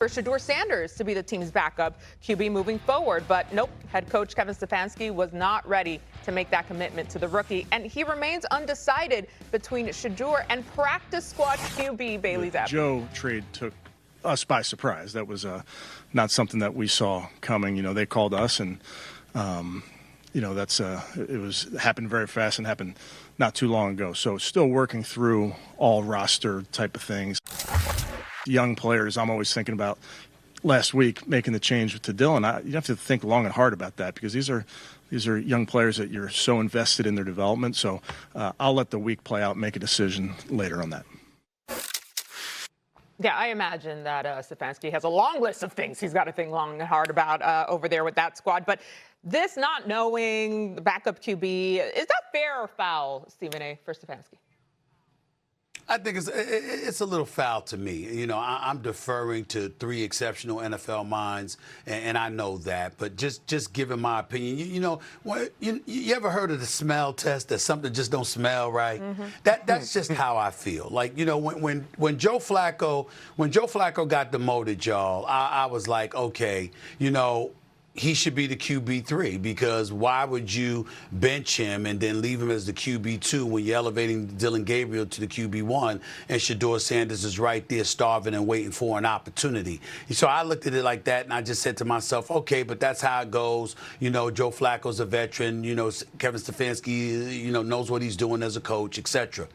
for Shedeur Sanders to be the team's backup QB moving forward. But nope, head coach Kevin Stefanski was not ready to make that commitment to the rookie. And he remains undecided between Shedeur and practice squad QB Bailey Zappi. The Joe trade took us by surprise. That was not something that we saw coming. You know, they called us and, you know, it happened very fast and happened not too long ago. So still working through all roster type of things. Young players, I'm always thinking about last week making the change to Dylan. You have to think long and hard about that because these are young players that you're so invested in their development. So I'll let the week play out and make a decision later on that. Yeah, I imagine that Stefanski has a long list of things he's got to think long and hard about over there with that squad. But this not knowing the backup QB, is that fair or foul, Stephen A., for Stefanski? I think it's a little foul to me. You know, I'm deferring to three exceptional NFL minds, and I know that. But just giving my opinion, you ever heard of the smell test, that something just don't smell right? Mm-hmm. That's just how I feel. Like, you know, when Joe Flacco got demoted, y'all, I was like, okay, you know, he should be the QB3 because why would you bench him and then leave him as the QB2 when you're elevating Dylan Gabriel to the QB1 and Shedeur Sanders is right there starving and waiting for an opportunity? So I looked at it like that and I just said to myself, okay, but that's how it goes. You know, Joe Flacco's a veteran. You know, Kevin Stefanski, you know, knows what he's doing as a coach, etc.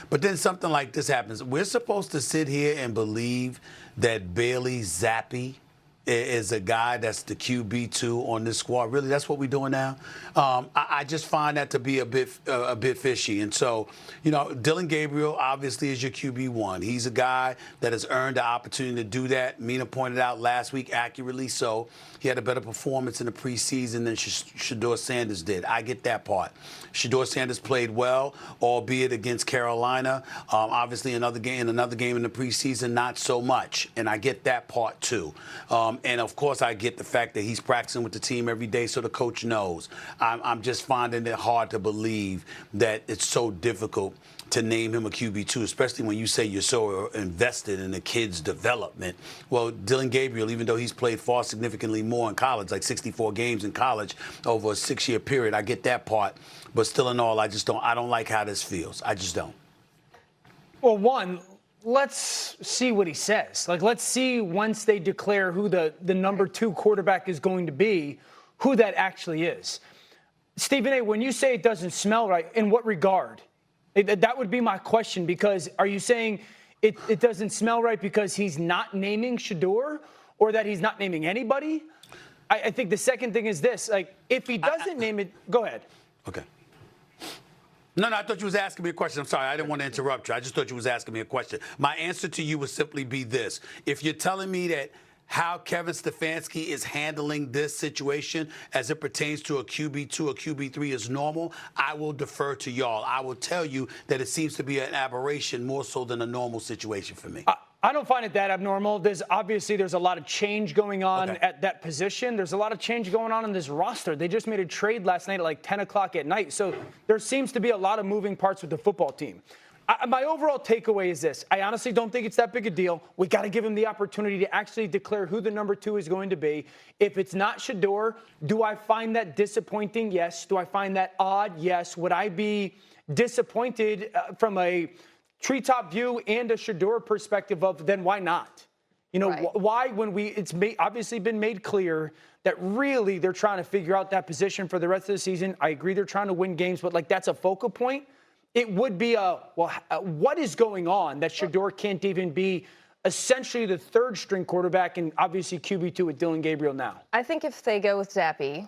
But then something like this happens. We're supposed to sit here and believe that Bailey Zappi is a guy that's the QB2 on this squad. Really, that's what we're doing now. I just find that to be a bit fishy. And so, you know, Dylan Gabriel obviously is your QB1. He's a guy that has earned the opportunity to do that. Mina pointed out last week, accurately so, he had a better performance in the preseason than Shedeur Sanders did. I get that part. Shedeur Sanders played well, albeit against Carolina. Obviously, another game in the preseason, not so much. And I get that part too. And of course, I get the fact that he's practicing with the team every day, so the coach knows. I'm just finding it hard to believe that it's so difficult to name him a QB2, especially when you say you're so invested in the kid's development. Well, Dylan Gabriel, even though he's played far significantly more in college, like 64 games in college over a 6-year period, I get that part. But still in all, I don't like how this feels. I just don't. Well, one, let's see what he says. Like, let's see once they declare who the number 2 quarterback is going to be, who that actually is. Stephen A., when you say it doesn't smell right, in what regard? That would be my question, because are you saying it doesn't smell right because he's not naming Shedeur or that he's not naming anybody? I think the second thing is this. Like, if he doesn't name it, go ahead. Okay. No, I thought you was asking me a question. I'm sorry. I didn't want to interrupt you. I just thought you was asking me a question. My answer to you would simply be this. If you're telling me that how Kevin Stefanski is handling this situation as it pertains to a QB2 or QB3 is normal, I will defer to y'all. I will tell you that it seems to be an aberration more so than a normal situation for me. I don't find it that abnormal. There's a lot of change going on at that position. There's a lot of change going on in this roster. They just made a trade last night at like 10 o'clock at night. So there seems to be a lot of moving parts with the football team. My overall takeaway is this. I honestly don't think it's that big a deal. We got to give him the opportunity to actually declare who the number 2 is going to be. If it's not Shedeur, do I find that disappointing? Yes. Do I find that odd? Yes. Would I be disappointed from a treetop view and a Shedeur perspective of then why not? You know, right. Why when it's obviously been made clear that really they're trying to figure out that position for the rest of the season. I agree they're trying to win games, but like that's a focal point. It would be what is going on that Shedeur can't even be essentially the 3rd string quarterback and obviously QB2 with Dylan Gabriel now? I think if they go with Zappi,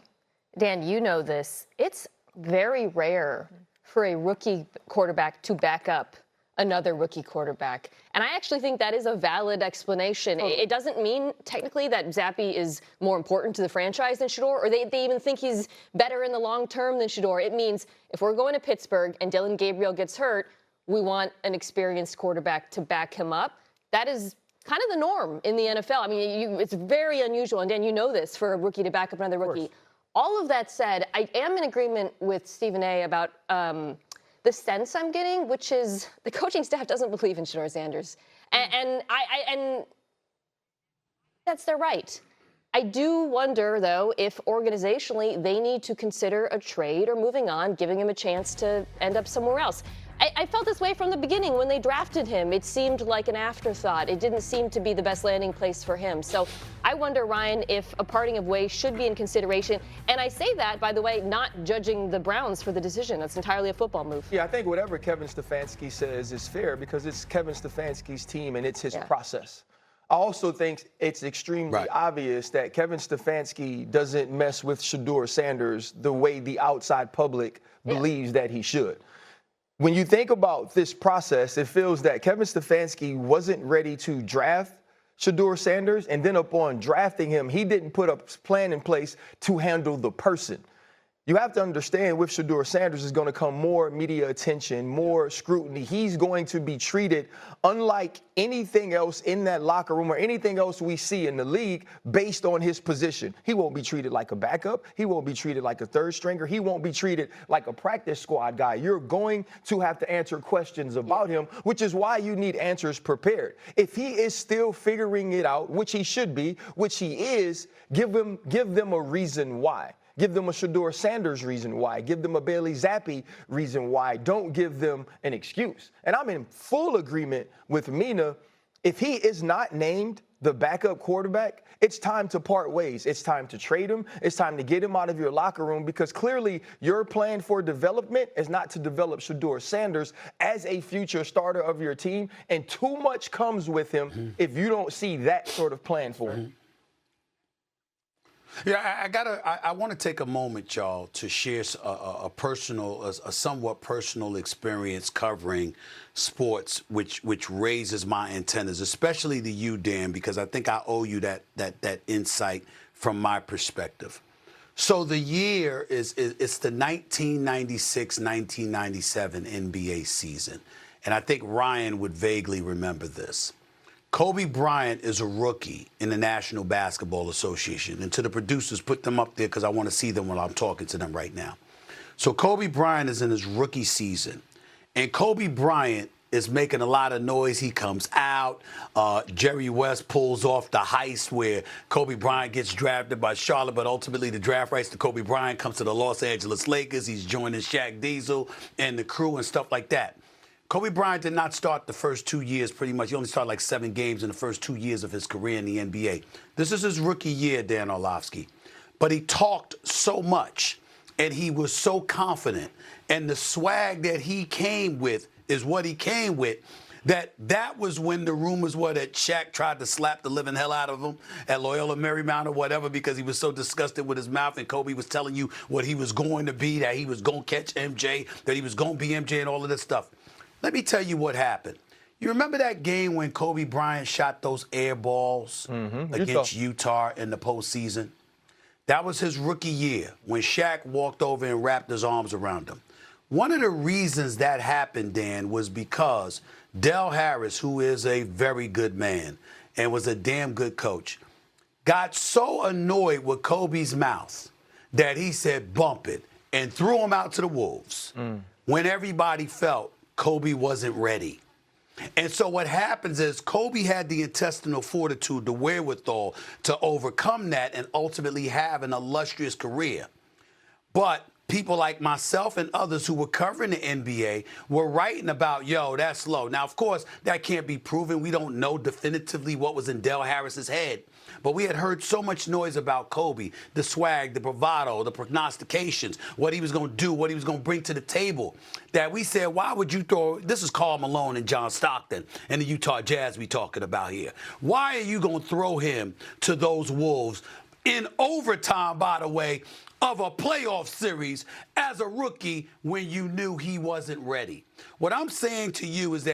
Dan, you know this, it's very rare for a rookie quarterback to back up another rookie quarterback. And I actually think that is a valid explanation. It doesn't mean technically that Zappi is more important to the franchise than Shedeur, or they even think he's better in the long term than Shedeur. It means if we're going to Pittsburgh and Dylan Gabriel gets hurt, we want an experienced quarterback to back him up. That is kind of the norm in the NFL. I mean, it's very unusual. And Dan, you know this, for a rookie to back up another rookie. All of that said, I am in agreement with Stephen A. about the sense I'm getting, which is the coaching staff doesn't believe in Shedeur Sanders. And that's their right. I do wonder, though, if organizationally they need to consider a trade or moving on, giving him a chance to end up somewhere else. I felt this way from the beginning when they drafted him. It seemed like an afterthought. It didn't seem to be the best landing place for him. So I wonder, Ryan, if a parting of ways should be in consideration. And I say that, by the way, not judging the Browns for the decision. That's entirely a football move. Yeah, I think whatever Kevin Stefanski says is fair because it's Kevin Stefanski's team and it's his process. I also think it's extremely obvious that Kevin Stefanski doesn't mess with Shedeur Sanders the way the outside public believes that he should. When you think about this process, it feels that Kevin Stefanski wasn't ready to draft Shedeur Sanders, and then upon drafting him, he didn't put a plan in place to handle the person. You have to understand with Shedeur Sanders is going to come more media attention, more scrutiny. He's going to be treated unlike anything else in that locker room or anything else we see in the league based on his position. He won't be treated like a backup. He won't be treated like a third stringer. He won't be treated like a practice squad guy. You're going to have to answer questions about him, which is why you need answers prepared. If he is still figuring it out, which he should be, which he is, give them a reason why. Give them a Shedeur Sanders reason why. Give them a Bailey Zappi reason why. Don't give them an excuse. And I'm in full agreement with Mina. If he is not named the backup quarterback, it's time to part ways. It's time to trade him. It's time to get him out of your locker room because clearly your plan for development is not to develop Shedeur Sanders as a future starter of your team. And too much comes with him if you don't see that sort of plan for him. Yeah, I want to take a moment, y'all, to share a somewhat personal experience covering sports, which raises my antennas, especially to you, Dan, because I think I owe you that insight from my perspective. So the year it's the 1996-1997 NBA season, and I think Ryan would vaguely remember this. Kobe Bryant is a rookie in the National Basketball Association. And to the producers, put them up there because I want to see them while I'm talking to them right now. So Kobe Bryant is in his rookie season. And Kobe Bryant is making a lot of noise. He comes out. Jerry West pulls off the heist where Kobe Bryant gets drafted by Charlotte, but ultimately the draft rights to Kobe Bryant comes to the Los Angeles Lakers. He's joining Shaq Diesel and the crew and stuff like that. Kobe Bryant did not start the first 2 years pretty much. He only started like 7 games in the first 2 years of his career in the NBA. This is his rookie year, Dan Orlovsky. But he talked so much, and he was so confident, and the swag that he came with is what he came with, that was when the rumors were that Shaq tried to slap the living hell out of him at Loyola Marymount or whatever because he was so disgusted with his mouth, and Kobe was telling you what he was going to be, that he was going to catch MJ, that he was going to be MJ and all of this stuff. Let me tell you what happened. You remember that game when Kobe Bryant shot those air balls against Utah in the postseason? That was his rookie year when Shaq walked over and wrapped his arms around him. One of the reasons that happened, Dan, was because Del Harris, who is a very good man and was a damn good coach, got so annoyed with Kobe's mouth that he said, bump it, and threw him out to the Wolves when everybody felt Kobe wasn't ready. And so what happens is Kobe had the intestinal fortitude, the wherewithal to overcome that and ultimately have an illustrious career. But people like myself and others who were covering the NBA were writing about, yo, that's low. Now, of course, that can't be proven. We don't know definitively what was in Del Harris's head. But we had heard so much noise about Kobe, the swag, the bravado, the prognostications, what he was going to do, what he was going to bring to the table, that we said, why would you throw, this is Karl Malone and John Stockton and the Utah Jazz we talking about here. Why are you going to throw him to those Wolves in overtime, by the way, of a playoff series as a rookie when you knew he wasn't ready? What I'm saying to you is that